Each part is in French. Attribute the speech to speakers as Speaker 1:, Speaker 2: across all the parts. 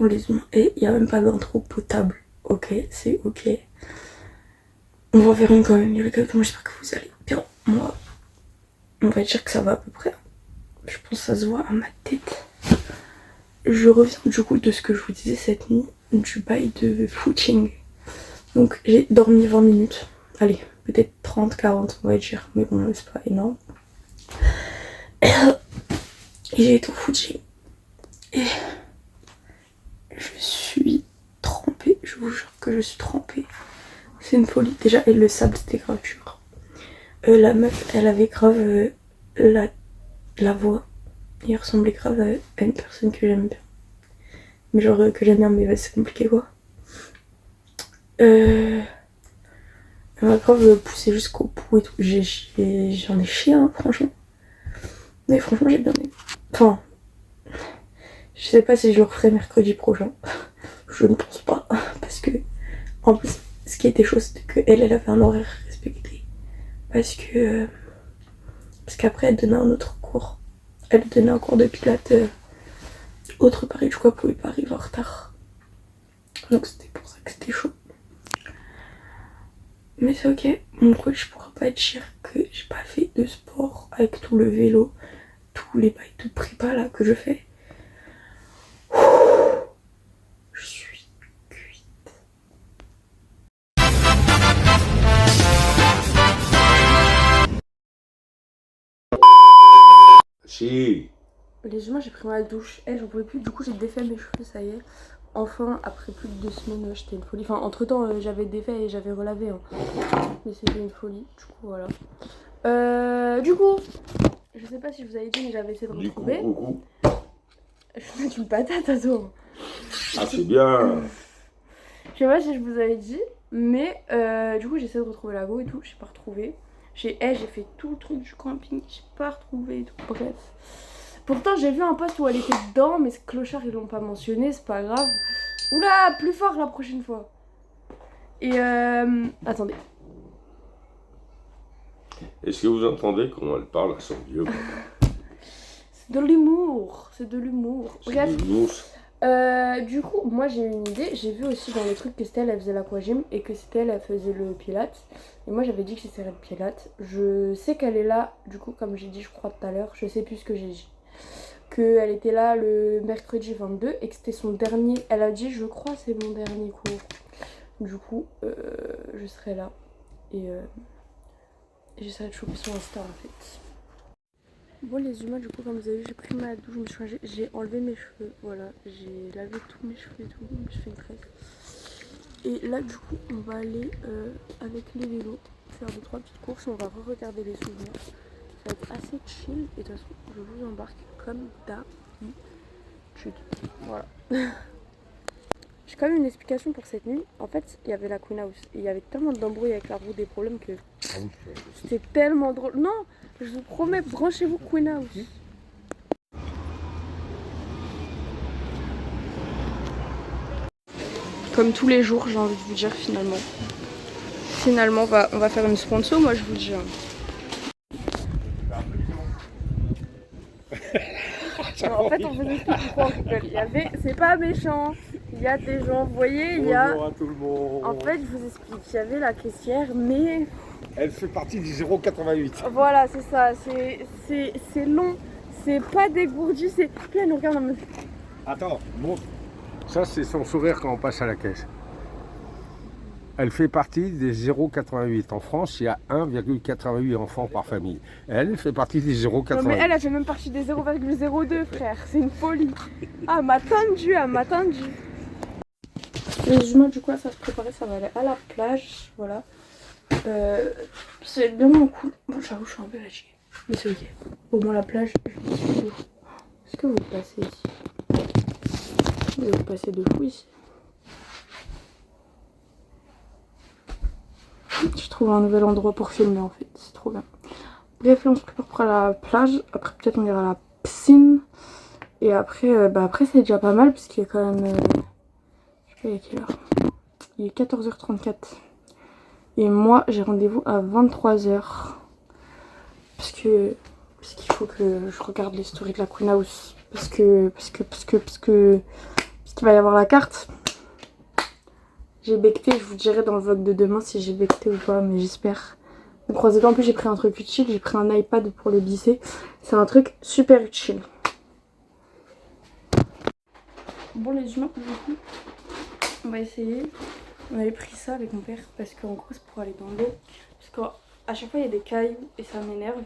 Speaker 1: les humains. Et il n'y a même pas d'intro potable. Ok, c'est ok. On va faire une quand même, les gars. J'espère que vous allez bien. Moi, on va dire que ça va à peu près. Je pense que ça se voit à ma tête. Je reviens du coup de ce que je vous disais cette nuit, du bail de footing. Donc j'ai dormi 20 minutes. Allez, peut-être 30, 40 on va dire. Mais bon, c'est pas énorme. Et j'ai été au footing. Et je suis trempée. Je vous jure que je suis trempée. C'est une folie. Déjà, et le sable, c'était grave dur. La meuf, elle avait grave la voix. Il ressemblait grave à une personne que j'aime bien. Mais genre que j'aime bien, mais c'est compliqué quoi. Elle m'a grave poussé jusqu'au bout et tout. J'en ai chié, hein, franchement. Mais franchement, j'ai bien aimé. Enfin, je sais pas si je le referai mercredi prochain. Je ne pense pas. Parce que, en plus, ce qui était chaud, c'était qu'elle avait un horaire respecté. Parce qu'après, elle donnait un autre cours. Elle donnait un cours de pilates autre part. Et du coup, elle pouvait pas arriver en retard. Donc, c'était pour ça que c'était chaud. Mais c'est ok, mon coach pourra pas dire que j'ai pas fait de sport avec tout le vélo, tous les bails de prépa là que je fais. Je suis cuite.
Speaker 2: Si.
Speaker 1: Les humains, j'ai pris ma douche. J'en pouvais plus, du coup j'ai défait mes cheveux, ça y est. Enfin, après plus de 2 semaines, j'étais une folie. Enfin, entre temps, j'avais défait et j'avais relavé. Hein. Mais c'était une folie, du coup, voilà. Du coup, je sais pas si je vous avais dit, mais j'avais essayé de retrouver. Je vais mettre une patate à toi.
Speaker 2: Ah, c'est bien.
Speaker 1: Je sais pas si je vous avais dit, mais du coup, j'essaie de retrouver la go et tout. J'ai pas retrouvé. J'ai fait tout le truc du camping, j'ai pas retrouvé et tout. Bref. Pourtant, j'ai vu un post où elle était dedans, mais ce clochard, ils l'ont pas mentionné, c'est pas grave. Oula, plus fort la prochaine fois. Et attendez.
Speaker 2: Est-ce que vous entendez comment elle parle à son vieux papa?
Speaker 1: C'est de l'humour, c'est de l'humour. Bref.
Speaker 2: De l'humour.
Speaker 1: Du coup, moi j'ai une idée. J'ai vu aussi dans les trucs que c'était elle faisait l'aquagym et que c'était elle faisait le pilate. Et moi j'avais dit que j'essaierais le pilate. Je sais qu'elle est là, du coup, comme j'ai dit, je crois tout à l'heure. Je sais plus ce que j'ai dit. Qu'elle était là le mercredi 22 et que c'était son dernier. Elle a dit, je crois, c'est mon dernier cours. Du coup, je serai là et j'essaierai de choper son Insta en fait. Bon les humains, du coup comme vous avez vu, j'ai pris ma douche, je me suis changée, j'ai enlevé mes cheveux, voilà, j'ai lavé tous mes cheveux et tout, je me suis fait une tresse. Et là du coup on va aller avec les vélos faire 2-3 petites courses, on va re-regarder les souvenirs. Ça va être assez chill et de toute façon je vous embarque comme d'habitude. Voilà. J'ai quand même une explication pour cette nuit. En fait, il y avait la Queen House et il y avait tellement d'embrouilles avec la roue des problèmes que c'était tellement drôle. Non, je vous promets, branchez-vous Queen House. Comme tous les jours, j'ai envie de vous dire finalement. Finalement, on va faire une sponsor, moi je vous le dis. En fait, on vous explique pourquoi on rigole. C'est pas méchant. Il y a des gens, vous voyez, il y a...
Speaker 3: Bonjour à tout le monde.
Speaker 1: En fait, je vous explique, il y avait la caissière, mais...
Speaker 3: Elle fait partie du 0,88.
Speaker 1: Voilà, c'est ça, c'est long, c'est pas dégourdi, c'est... Puis elle nous regarde en mode...
Speaker 3: Attends, montre. Ça, c'est son sourire quand on passe à la caisse. Elle fait partie des 0,88. En France, il y a 1,88 enfants par famille. Elle fait partie des 0,88.
Speaker 1: Non mais elle fait même partie des 0,02 frère, c'est une folie. Ah, elle m'a tendu. Les humains du coup, ça se préparait, ça va aller à la plage, voilà. C'est bien moins cool. Bon, j'avoue, je suis un peu fatiguée, mais c'est ok. Au moins la plage, est-ce que vous passez ici? Vous passez de fou ici. Je trouve un nouvel endroit pour filmer en fait, c'est trop bien. Bref, là on se prépare pour la plage, après peut-être on ira à la piscine. Et après, après c'est déjà pas mal puisqu'il y a quand même... je sais pas il y a quelle heure. Il est 14h34. Et moi j'ai rendez-vous à 23h. Parce qu'il faut que je regarde les stories de la Queen House. Parce que Il va y avoir la carte. J'ai becté, je vous dirai dans le vlog de demain si j'ai becté ou pas, mais j'espère. Donc croisez les doigts. En plus j'ai pris un truc utile, j'ai pris un iPad pour le lisser. C'est un truc super utile. Bon les humains, du coup, on va essayer. On avait pris ça avec mon père parce qu'en gros c'est pour aller dans l'eau. Parce qu'à chaque fois il y a des cailloux et ça m'énerve.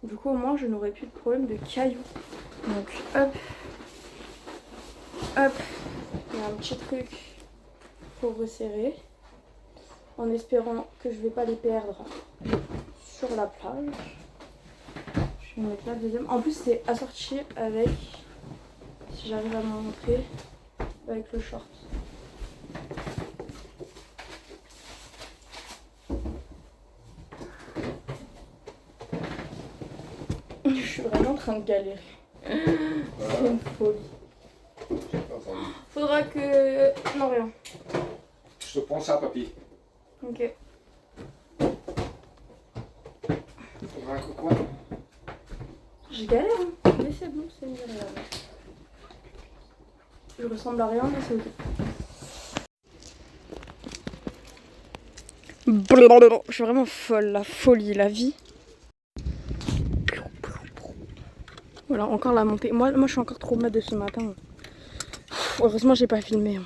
Speaker 1: Du coup au moins je n'aurai plus de problème de cailloux. Donc hop, hop, il y a un petit truc pour resserrer. En espérant que je ne vais pas les perdre sur la plage. Je vais mettre là le deuxième. En plus c'est assorti avec, si j'arrive à m'en montrer, avec le short. Je suis vraiment en train de galérer. C'est une folie. Faudra que... Non, rien.
Speaker 3: Je te prends ça, papy.
Speaker 1: Ok.
Speaker 3: Faudra que quoi?
Speaker 1: Je galère, hein. Mais c'est bon, c'est une galère. Je ressemble à rien, mais c'est ok. Je suis vraiment folle, la folie, la vie. Voilà, encore la montée. Moi je suis encore trop mal de ce matin. Heureusement, j'ai pas filmé.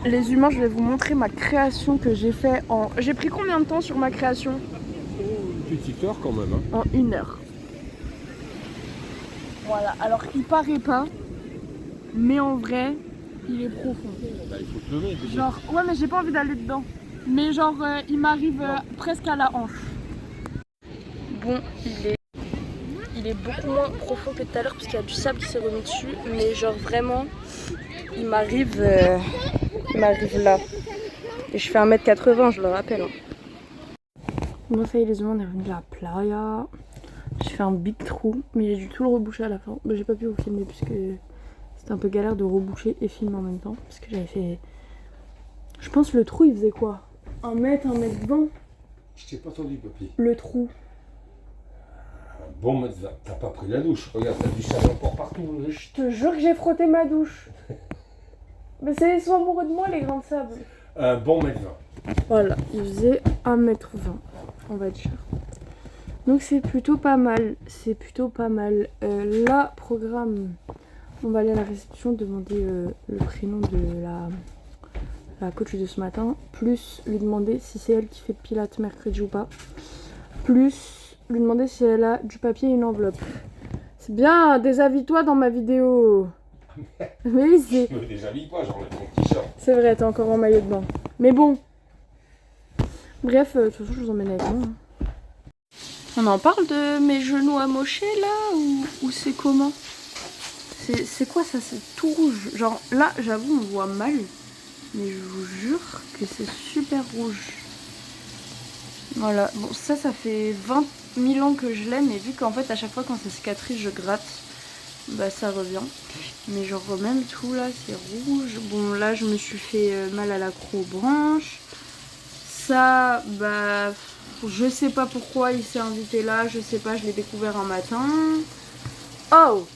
Speaker 1: Les humains, je vais vous montrer ma création que j'ai fait en... J'ai pris combien de temps sur ma création?
Speaker 3: Une petite heure quand même. Hein.
Speaker 1: En 1 heure. Voilà, alors il paraît pas, mais en vrai, il est profond.
Speaker 3: Bah, il faut te lever. Déjà.
Speaker 1: Genre, ouais, mais j'ai pas envie d'aller dedans. Mais genre, il m'arrive presque à la hanche. Bon, il est beaucoup moins profond que tout à l'heure parce qu'il y a du sable qui s'est remis dessus. Mais genre vraiment, il m'arrive là. Et je fais 1m80, je le rappelle. Hein. Bon, ça y est, les humains, on est revenu de la playa. J'ai fait un big trou, mais j'ai dû tout le reboucher à la fin. Mais j'ai pas pu vous filmer puisque c'était un peu galère de reboucher et filmer en même temps. Parce que j'avais fait... Je pense le trou, il faisait quoi? 1m, 1m20?
Speaker 3: Je t'ai pas entendu, papy.
Speaker 1: Le trou.
Speaker 3: Bon, mais t'as pas pris la douche. Regarde, t'as du sable encore partout.
Speaker 1: Je te jure que j'ai frotté ma douche. Mais c'est soit amoureux de moi, les grains de sable.
Speaker 3: Bon mètre 20.
Speaker 1: Voilà, il faisait 1m20, on va dire. Donc c'est plutôt pas mal. C'est plutôt pas mal. Là, programme. On va aller à la réception demander le prénom de la coach de ce matin. Plus lui demander si c'est elle qui fait pilates mercredi ou pas. Plus lui demander si elle a du papier et une enveloppe. C'est bien, déshabille-toi dans ma vidéo. Mais c'est...
Speaker 3: Je me déshabille pas, j'enlève mon t-shirt.
Speaker 1: C'est vrai, t'es encore en maillot de bain. Mais bon. Bref, de toute façon, je vous emmène avec moi. Hein. On en parle de mes genoux amochés là ou c'est comment? C'est quoi ça? C'est tout rouge. Genre là, j'avoue, on voit mal. Mais je vous jure que c'est super rouge. Voilà. Bon, ça fait 20 000 ans que je l'ai. Mais vu qu'en fait, à chaque fois quand ça cicatrise, je gratte. Bah ça revient. Mais genre même tout là, c'est rouge. Bon, là, je me suis fait mal à l'acrobranche. Ça, bah... Je sais pas pourquoi il s'est invité là. Je sais pas, je l'ai découvert un matin. Oh!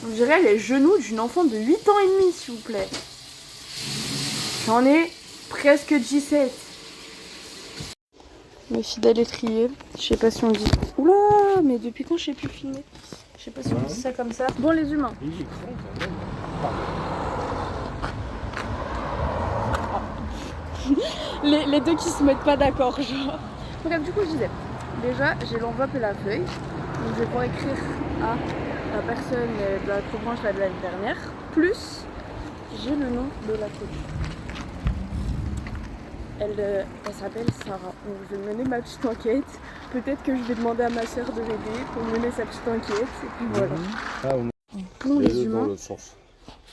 Speaker 1: On dirait les genoux d'une enfant de 8 ans et demi, s'il vous plaît. J'en ai presque 17. Mes fidèles étriers. Je sais pas si on dit... Oula, mais depuis quand je sais plus filmer? Je sais pas si on dit ça comme ça. Bon, les humains. Les deux qui se mettent pas d'accord, genre. Bref, du coup, je disais... Déjà, j'ai l'enveloppe et la feuille. Donc, je vais pouvoir écrire à la personne de la branche de l'année dernière. Plus, j'ai le nom de la coach. Elle s'appelle Sarah. Donc, je vais mener ma petite enquête. Peut-être que je vais demander à ma soeur de m'aider pour mener sa petite enquête. Et puis voilà.
Speaker 3: Ah, on
Speaker 1: Bon, les humains.
Speaker 3: dans l'autre sens.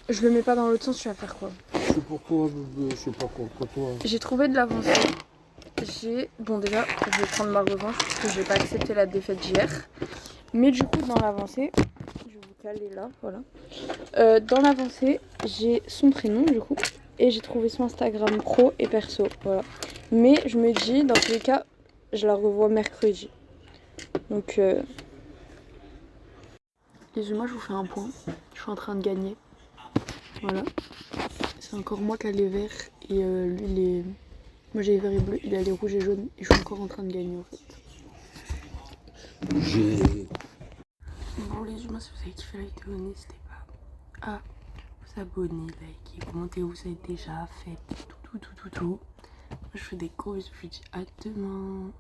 Speaker 1: Je le mets pas dans l'autre sens, tu vas faire quoi?
Speaker 3: C'est pour toi, je sais pas contre toi.
Speaker 1: J'ai trouvé de l'avancée. Bon, déjà, je vais prendre ma revanche parce que j'ai pas accepté la défaite d'hier. Mais du coup, dans l'avancée, je vais vous caler là, voilà. Dans l'avancée, j'ai son prénom du coup. Et j'ai trouvé son Instagram pro et perso, voilà. Mais je me dis, dans tous les cas, je la revois mercredi. Donc, Les humains, je vous fais un point. Je suis en train de gagner. Voilà. C'est encore moi qui a les verts et lui les... Moi j'ai les verts et bleus, il a les rouges et jaunes et je suis encore en train de gagner en fait. Bon les humains, si vous avez kiffé la vidéo, n'hésitez pas à vous abonner, liker, commenter, vous avez déjà fait tout. Moi je fais des gros bisous, je vous dis à demain.